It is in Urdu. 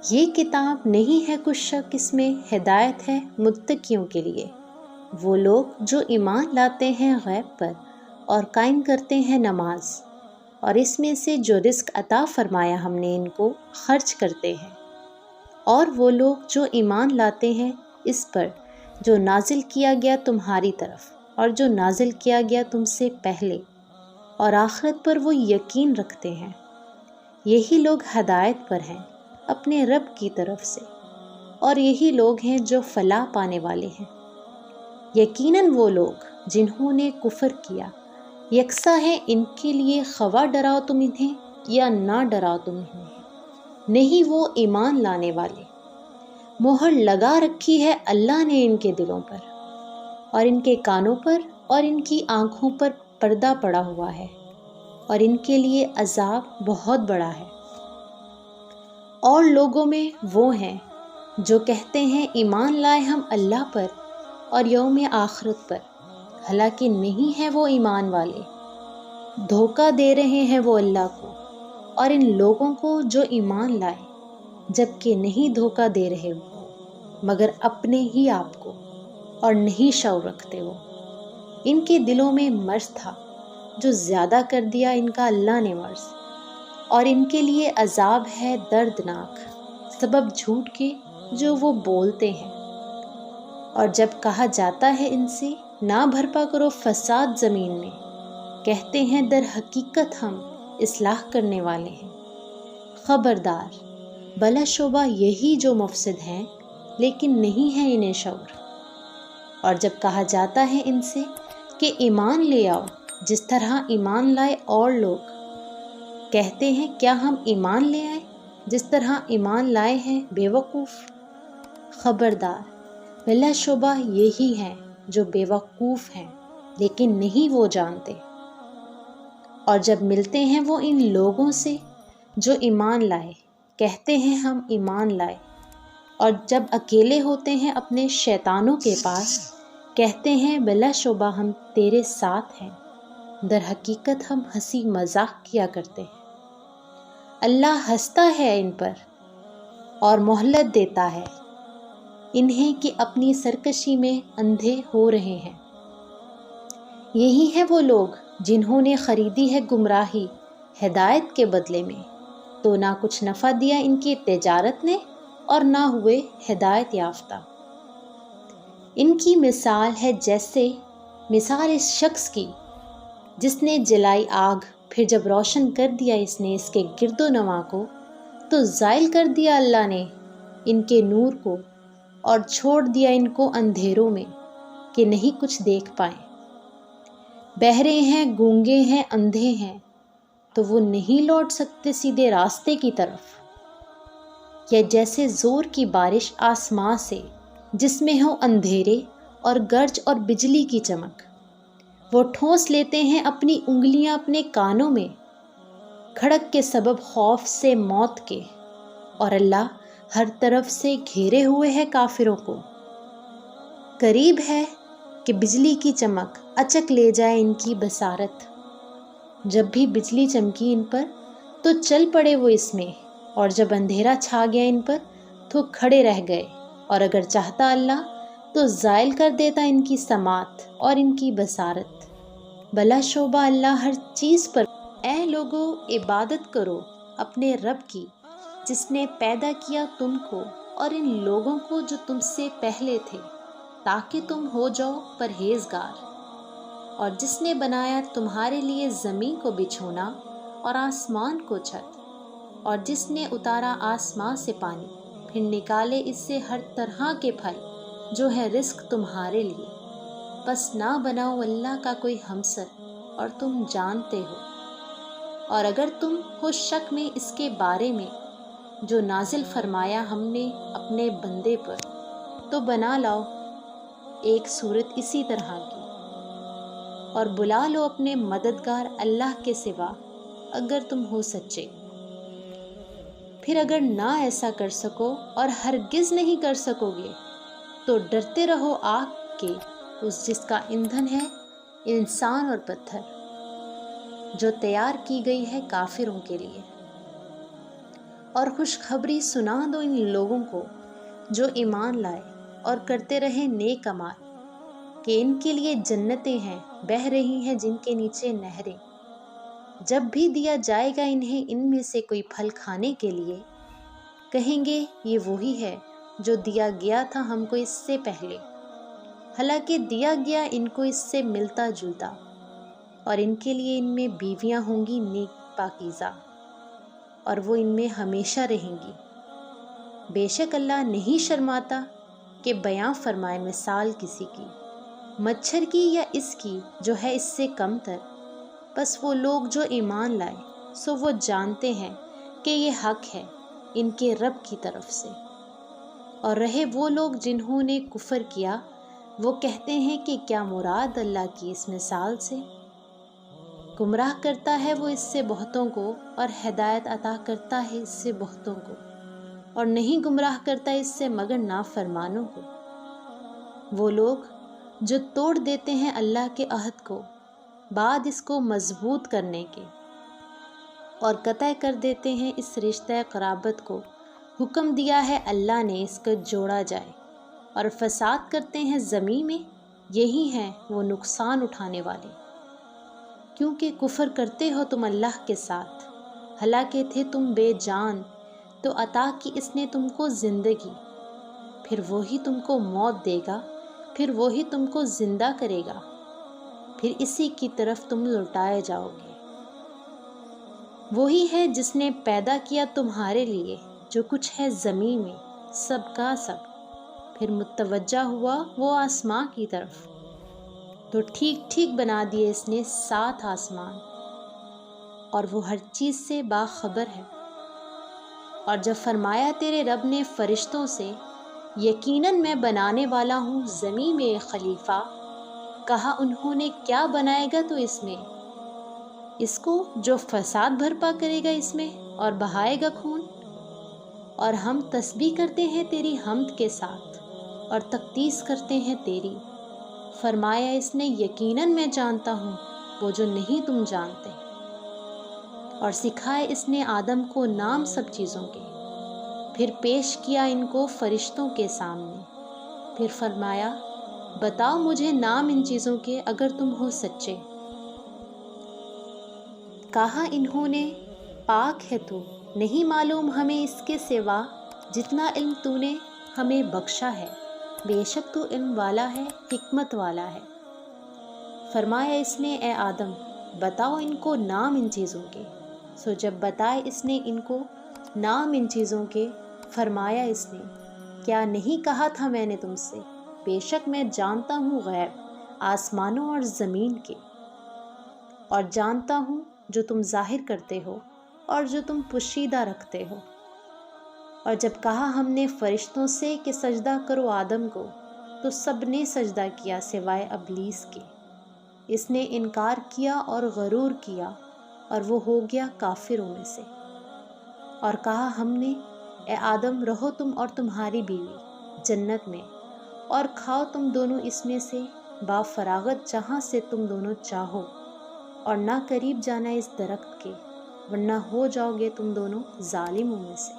یہ کتاب نہیں ہے کچھ شک، اس میں ہدایت ہے متقیوں کے لیے، وہ لوگ جو ایمان لاتے ہیں غیب پر اور قائم کرتے ہیں نماز، اور اس میں سے جو رزق عطا فرمایا ہم نے ان کو خرچ کرتے ہیں، اور وہ لوگ جو ایمان لاتے ہیں اس پر جو نازل کیا گیا تمہاری طرف اور جو نازل کیا گیا تم سے پہلے، اور آخرت پر وہ یقین رکھتے ہیں، یہی لوگ ہدایت پر ہیں اپنے رب کی طرف سے، اور یہی لوگ ہیں جو فلاح پانے والے ہیں۔ یقیناً وہ لوگ جنہوں نے کفر کیا یکساں ہے ان کے لیے، خواہ ڈراؤ تم انہیں یا نہ ڈراؤ تم انہیں، نہیں وہ ایمان لانے والے۔ مہر لگا رکھی ہے اللہ نے ان کے دلوں پر، اور ان کے کانوں پر اور ان کی آنکھوں پر پردہ پڑا ہوا ہے، اور ان کے لیے عذاب بہت بڑا ہے۔ اور لوگوں میں وہ ہیں جو کہتے ہیں ایمان لائے ہم اللہ پر اور یوم آخرت پر، حالانکہ نہیں ہے وہ ایمان والے، دھوکہ دے رہے ہیں وہ اللہ کو اور ان لوگوں کو جو ایمان لائے، جبکہ نہیں دھوکہ دے رہے وہ مگر اپنے ہی آپ کو، اور نہیں شعور رکھتے وہ۔ ان کے دلوں میں مرض تھا جو زیادہ کر دیا ان کا اللہ نے مرض، اور ان کے لیے عذاب ہے دردناک سبب جھوٹ کے جو وہ بولتے ہیں۔ اور جب کہا جاتا ہے ان سے نہ بھرپا کرو فساد زمین میں، کہتے ہیں در حقیقت ہم اصلاح کرنے والے ہیں۔ خبردار، بلا شبہ یہی جو مفسد ہیں لیکن نہیں ہے انہیں شعور۔ اور جب کہا جاتا ہے ان سے کہ ایمان لے آؤ جس طرح ایمان لائے اور لوگ، کہتے ہیں کیا ہم ایمان لے آئے جس طرح ایمان لائے ہیں بے وقوف۔ خبردار، بلا شبہ یہی ہیں جو بے وقوف ہیں لیکن نہیں وہ جانتے۔ اور جب ملتے ہیں وہ ان لوگوں سے جو ایمان لائے، کہتے ہیں ہم ایمان لائے، اور جب اکیلے ہوتے ہیں اپنے شیطانوں کے پاس، کہتے ہیں بلا شبہ ہم تیرے ساتھ ہیں، در حقیقت ہم ہنسی مذاق کیا کرتے ہیں۔ اللہ ہنستا ہے ان پر اور مہلت دیتا ہے انہیں کہ اپنی سرکشی میں اندھے ہو رہے ہیں۔ یہی ہیں وہ لوگ جنہوں نے خریدی ہے گمراہی ہدایت کے بدلے میں، تو نہ کچھ نفع دیا ان کی تجارت نے اور نہ ہوئے ہدایت یافتہ۔ ان کی مثال ہے جیسے مثال اس شخص کی جس نے جلائی آگ، پھر جب روشن کر دیا اس نے اس کے گرد و نواح کو، تو زائل کر دیا اللہ نے ان کے نور کو اور چھوڑ دیا ان کو اندھیروں میں کہ نہیں کچھ دیکھ پائیں۔ بہرے ہیں، گونگے ہیں، اندھے ہیں، تو وہ نہیں لوٹ سکتے سیدھے راستے کی طرف۔ یا جیسے زور کی بارش آسماں سے جس میں ہو اندھیرے اور گرج اور بجلی کی چمک، وہ ٹھونس لیتے ہیں اپنی انگلیاں اپنے کانوں میں کھڑک کے سبب خوف سے موت کے، اور اللہ ہر طرف سے گھیرے ہوئے ہے کافروں کو۔ قریب ہے کہ بجلی کی چمک اچک لے جائے ان کی بصارت۔ جب بھی بجلی چمکی ان پر تو چل پڑے وہ اس میں، اور جب اندھیرا چھا گیا ان پر تو کھڑے رہ گئے، اور اگر چاہتا اللہ تو زائل کر دیتا ان کی سماعت اور ان کی بصارت۔ بلا شبہ اللہ ہر چیز پر۔ اے لوگو، عبادت کرو اپنے رب کی جس نے پیدا کیا تم کو اور ان لوگوں کو جو تم سے پہلے تھے، تاکہ تم ہو جاؤ پرہیزگار، اور جس نے بنایا تمہارے لیے زمین کو بچھونا اور آسمان کو چھت، اور جس نے اتارا آسمان سے پانی، پھر نکالے اس سے ہر طرح کے پھل جو ہے رزق تمہارے لیے، بس نہ بناؤ اللہ کا کوئی ہمسر، اور تم جانتے ہو۔ اور اگر تم ہو شک میں اس کے بارے میں جو نازل فرمایا ہم نے اپنے بندے پر، تو بنا لاؤ ایک صورت اسی طرح کی، اور بلا لو اپنے مددگار اللہ کے سوا اگر تم ہو سچے۔ پھر اگر نہ ایسا کر سکو اور ہرگز نہیں کر سکو گے، تو ڈرتے رہو آگ کے اس جس کا ایندھن ہے انسان اور پتھر، جو تیار کی گئی ہے کافروں کے لیے۔ اور خوشخبری سنا دو ان لوگوں کو جو ایمان لائے اور کرتے رہے نیک اعمال، کہ ان کے لیے جنتیں ہیں بہہ رہی ہیں جن کے نیچے نہریں۔ جب بھی دیا جائے گا انہیں ان میں سے کوئی پھل کھانے کے لیے، کہیں گے یہ وہی ہے جو دیا گیا تھا ہم کو اس سے پہلے، حالانکہ دیا گیا ان کو اس سے ملتا جلتا، اور ان کے لیے ان میں بیویاں ہوں گی نیک پاکیزہ، اور وہ ان میں ہمیشہ رہیں گی۔ بے شک اللہ نہیں شرماتا کہ بیان فرمائے مثال کسی کی، مچھر کی یا اس کی جو ہے اس سے کم تر۔ بس وہ لوگ جو ایمان لائے سو وہ جانتے ہیں کہ یہ حق ہے ان کے رب کی طرف سے، اور رہے وہ لوگ جنہوں نے کفر کیا، وہ کہتے ہیں کہ کیا مراد اللہ کی اس مثال سے؟ گمراہ کرتا ہے وہ اس سے بہتوں کو، اور ہدایت عطا کرتا ہے اس سے بہتوں کو، اور نہیں گمراہ کرتا اس سے مگر نافرمانوں کو۔ وہ لوگ جو توڑ دیتے ہیں اللہ کے عہد کو بعد اس کو مضبوط کرنے کے، اور قطع کر دیتے ہیں اس رشتہ قرابت کو حکم دیا ہے اللہ نے اس کو جوڑا جائے، اور فساد کرتے ہیں زمین میں، یہی ہیں وہ نقصان اٹھانے والے۔ کیونکہ کفر کرتے ہو تم اللہ کے ساتھ، حالانکہ تھے تم بے جان، تو عطا کی اس نے تم کو زندگی، پھر وہی تم کو موت دے گا، پھر وہی تم کو زندہ کرے گا، پھر اسی کی طرف تم لوٹائے جاؤ گے۔ وہی ہے جس نے پیدا کیا تمہارے لیے جو کچھ ہے زمین میں سب کا سب، پھر متوجہ ہوا وہ آسمان کی طرف، تو ٹھیک ٹھیک بنا دیے اس نے 7 آسمان، اور وہ ہر چیز سے باخبر ہے۔ اور جب فرمایا تیرے رب نے فرشتوں سے، یقیناً میں بنانے والا ہوں زمین میں ایک خلیفہ، کہا انہوں نے کیا بنائے گا تو اس کو جو فساد بھرپا کرے گا اس میں اور بہائے گا خون؟ اور ہم تسبیح کرتے ہیں تیری حمد کے ساتھ اور تقدیس کرتے ہیں تیری۔ فرمایا اس نے یقیناً میں جانتا ہوں وہ جو نہیں تم جانتے، اور سکھائے اس نے آدم کو نام سب چیزوں کے، پھر پیش کیا ان کو فرشتوں کے سامنے، پھر فرمایا بتاؤ مجھے نام ان چیزوں کے اگر تم ہو سچے۔ کہا انہوں نے پاک ہے تو، نہیں معلوم ہمیں اس کے سوا جتنا علم تو نے ہمیں بخشا ہے، بے شک تو علم والا ہے حکمت والا ہے۔ فرمایا اس نے اے آدم بتاؤ ان کو نام ان چیزوں کے، سو جب بتائے اس نے ان کو نام ان چیزوں کے، فرمایا اس نے کیا نہیں کہا تھا میں نے تم سے، بے شک میں جانتا ہوں غیب آسمانوں اور زمین کے، اور جانتا ہوں جو تم ظاہر کرتے ہو اور جو تم پوشیدہ رکھتے ہو۔ اور جب کہا ہم نے فرشتوں سے کہ سجدہ کرو آدم کو، تو سب نے سجدہ کیا سوائے ابلیس کے، اس نے انکار کیا اور غرور کیا، اور وہ ہو گیا کافروں میں سے۔ اور کہا ہم نے اے آدم رہو تم اور تمہاری بیوی جنت میں، اور کھاؤ تم دونوں اس میں سے با فراغت جہاں سے تم دونوں چاہو، اور نہ قریب جانا اس درخت کے، ورنہ ہو جاؤ گے تم دونوں ظالموں میں سے۔